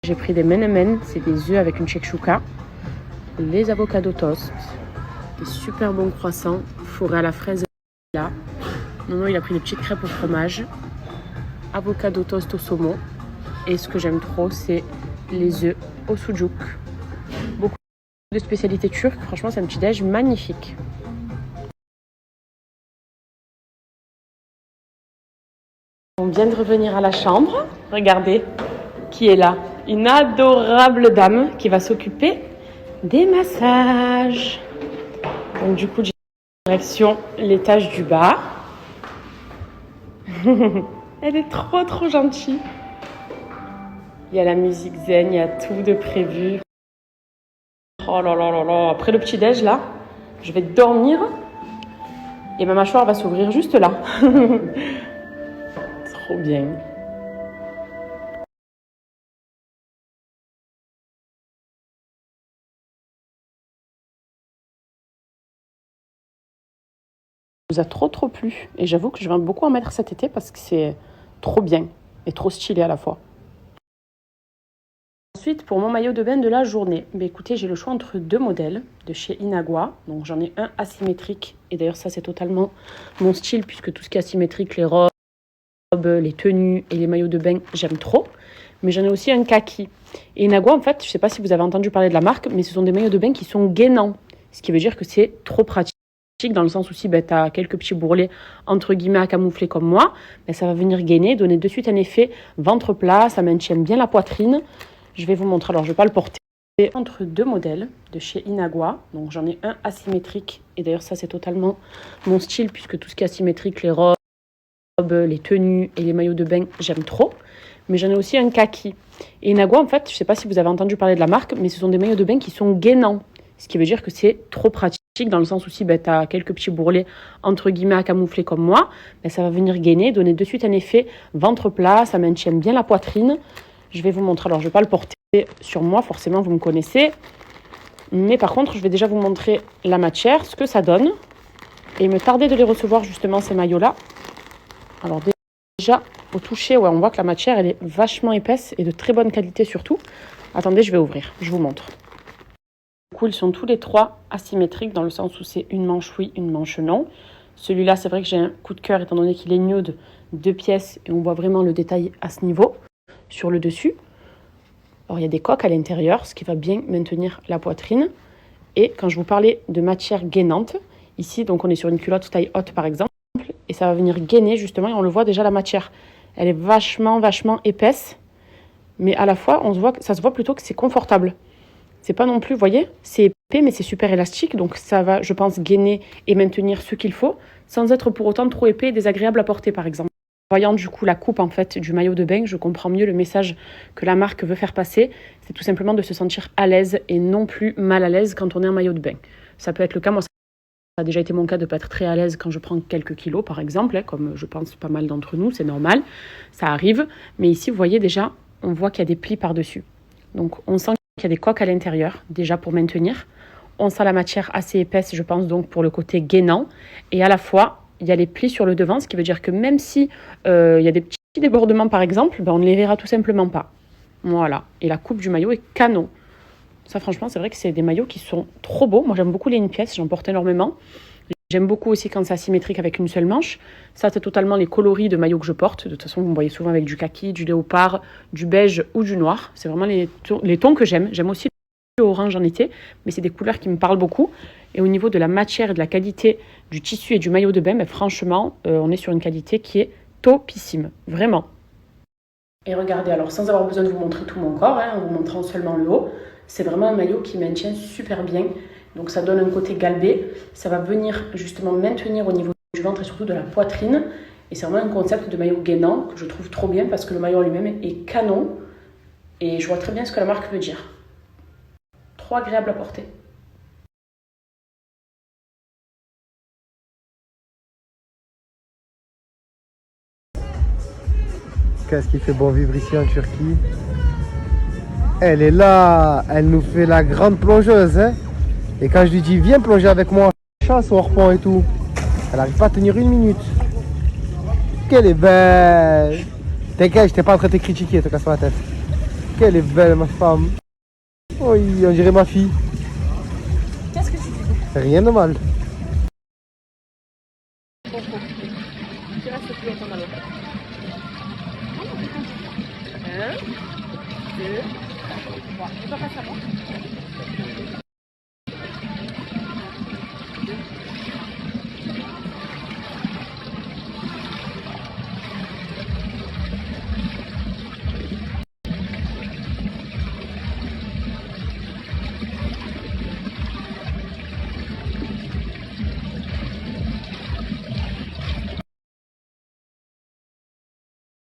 J'ai pris des menemen, c'est des œufs avec une shakshuka, les avocados toast, des super bons croissants fourrés à la fraise là. Nono il a pris des petites crêpes au fromage, avocado toast au saumon. Et ce que j'aime trop, c'est les œufs au sucuk. Beaucoup de spécialités turques. Franchement, c'est un petit déj magnifique. On vient de revenir à la chambre. Regardez qui est là. Une adorable dame qui va s'occuper des massages. Donc du coup, j'ai direction l'étage du bas. Elle est trop gentille. Il y a la musique zen, il y a tout de prévu. Oh là là là là. Après le petit déj là, je vais dormir et ma mâchoire va s'ouvrir juste là. Trop bien. Ça nous a trop plu et j'avoue que je vais beaucoup en mettre cet été parce que c'est trop bien et trop stylé à la fois. Ensuite, pour mon maillot de bain de la journée, écoutez, j'ai le choix entre deux modèles de chez Inagua. Donc j'en ai un asymétrique et d'ailleurs ça c'est totalement mon style puisque tout ce qui est asymétrique, les robes, les tenues et les maillots de bain, j'aime trop. Mais j'en ai aussi un kaki. Et Inagua, en fait, je ne sais pas si vous avez entendu parler de la marque, mais ce sont des maillots de bain qui sont gainants. Ce qui veut dire que c'est trop pratique. Dans le sens où si tu as quelques petits bourrelets entre guillemets à camoufler comme moi, ça va venir gainer, donner de suite un effet ventre plat, ça maintient bien la poitrine. Je vais vous montrer, alors je ne vais pas le porter. Entre deux modèles de chez Inagua, donc j'en ai un asymétrique et d'ailleurs ça c'est totalement mon style puisque tout ce qui est asymétrique, les robes, les tenues et les maillots de bain, j'aime trop. Mais j'en ai aussi un kaki. Et Inagua, en fait, je ne sais pas si vous avez entendu parler de la marque, mais ce sont des maillots de bain qui sont gainants. Ce qui veut dire que c'est trop pratique dans le sens où si tu as quelques petits bourrelets entre guillemets à camoufler comme moi, ça va venir gainer, donner de suite un effet ventre plat, ça maintient bien la poitrine. Je vais vous montrer, alors je ne vais pas le porter sur moi, forcément vous me connaissez. Mais par contre, je vais déjà vous montrer la matière, ce que ça donne. Et il me tardait de les recevoir justement ces maillots-là. Alors déjà, au toucher, ouais, on voit que la matière, elle est vachement épaisse et de très bonne qualité surtout. Attendez, je vais ouvrir, je vous montre. Du coup, ils sont tous les trois asymétriques dans le sens où c'est une manche oui, une manche non. Celui-là, c'est vrai que j'ai un coup de cœur étant donné qu'il est nude, 2 pièces et on voit vraiment le détail à ce niveau sur le dessus. Alors, il y a des coques à l'intérieur, ce qui va bien maintenir la poitrine. Et quand je vous parlais de matière gainante, ici, donc on est sur une culotte taille haute par exemple, et ça va venir gainer justement, et on le voit déjà la matière. Elle est vachement épaisse, mais à la fois, ça se voit plutôt que c'est confortable. C'est pas non plus, vous voyez, c'est épais, mais c'est super élastique, donc ça va, je pense, gainer et maintenir ce qu'il faut, sans être pour autant trop épais et désagréable à porter, par exemple. Voyant du coup la coupe en fait du maillot de bain, je comprends mieux le message que la marque veut faire passer. C'est tout simplement de se sentir à l'aise et non plus mal à l'aise quand on est en maillot de bain. Ça peut être le cas, moi ça a déjà été mon cas de ne pas être très à l'aise quand je prends quelques kilos par exemple, comme je pense pas mal d'entre nous, c'est normal, ça arrive. Mais ici vous voyez déjà, on voit qu'il y a des plis par-dessus. Donc on sent qu'il y a des coques à l'intérieur, déjà pour maintenir. On sent la matière assez épaisse, je pense, donc pour le côté gainant. Et à la fois, il y a les plis sur le devant, ce qui veut dire que même si il y a des petits débordements, par exemple, on ne les verra tout simplement pas. Voilà. Et la coupe du maillot est canon. Ça, franchement, c'est vrai que c'est des maillots qui sont trop beaux. Moi, j'aime beaucoup les une pièce, j'en porte énormément. J'aime beaucoup aussi quand c'est asymétrique avec une seule manche. Ça, c'est totalement les coloris de maillots que je porte. De toute façon, vous me voyez souvent avec du kaki, du léopard, du beige ou du noir. C'est vraiment les tons que j'aime. J'aime aussi le orange en été, mais c'est des couleurs qui me parlent beaucoup. Et au niveau de la matière et de la qualité du tissu et du maillot de bain, franchement, on est sur une qualité qui est topissime. Vraiment. Et regardez, alors sans avoir besoin de vous montrer tout mon corps, en vous montrant seulement le haut, c'est vraiment un maillot qui maintient super bien. Donc ça donne un côté galbé, ça va venir justement maintenir au niveau du ventre et surtout de la poitrine. Et c'est vraiment un concept de maillot gainant que je trouve trop bien parce que le maillot lui-même est canon. Et je vois très bien ce que la marque veut dire. Trop agréable à porter. Qu'est-ce qui fait bon vivre ici en Turquie? Elle est là, elle nous fait la grande plongeuse. Et quand je lui dis viens plonger avec moi, chasse au harpon et tout, elle n'arrive pas à tenir une minute. Qu'elle est belle. T'inquiète, je t'ai pas en train de te critiquer, te casse pas la tête. Qu'elle est belle, ma femme. Oui, on dirait ma fille. Qu'est-ce que tu dis? Rien de mal. Coco. Tu restes plus longtemps dans l'eau. 1, 2, 3. Je peux pas faire ça, moi.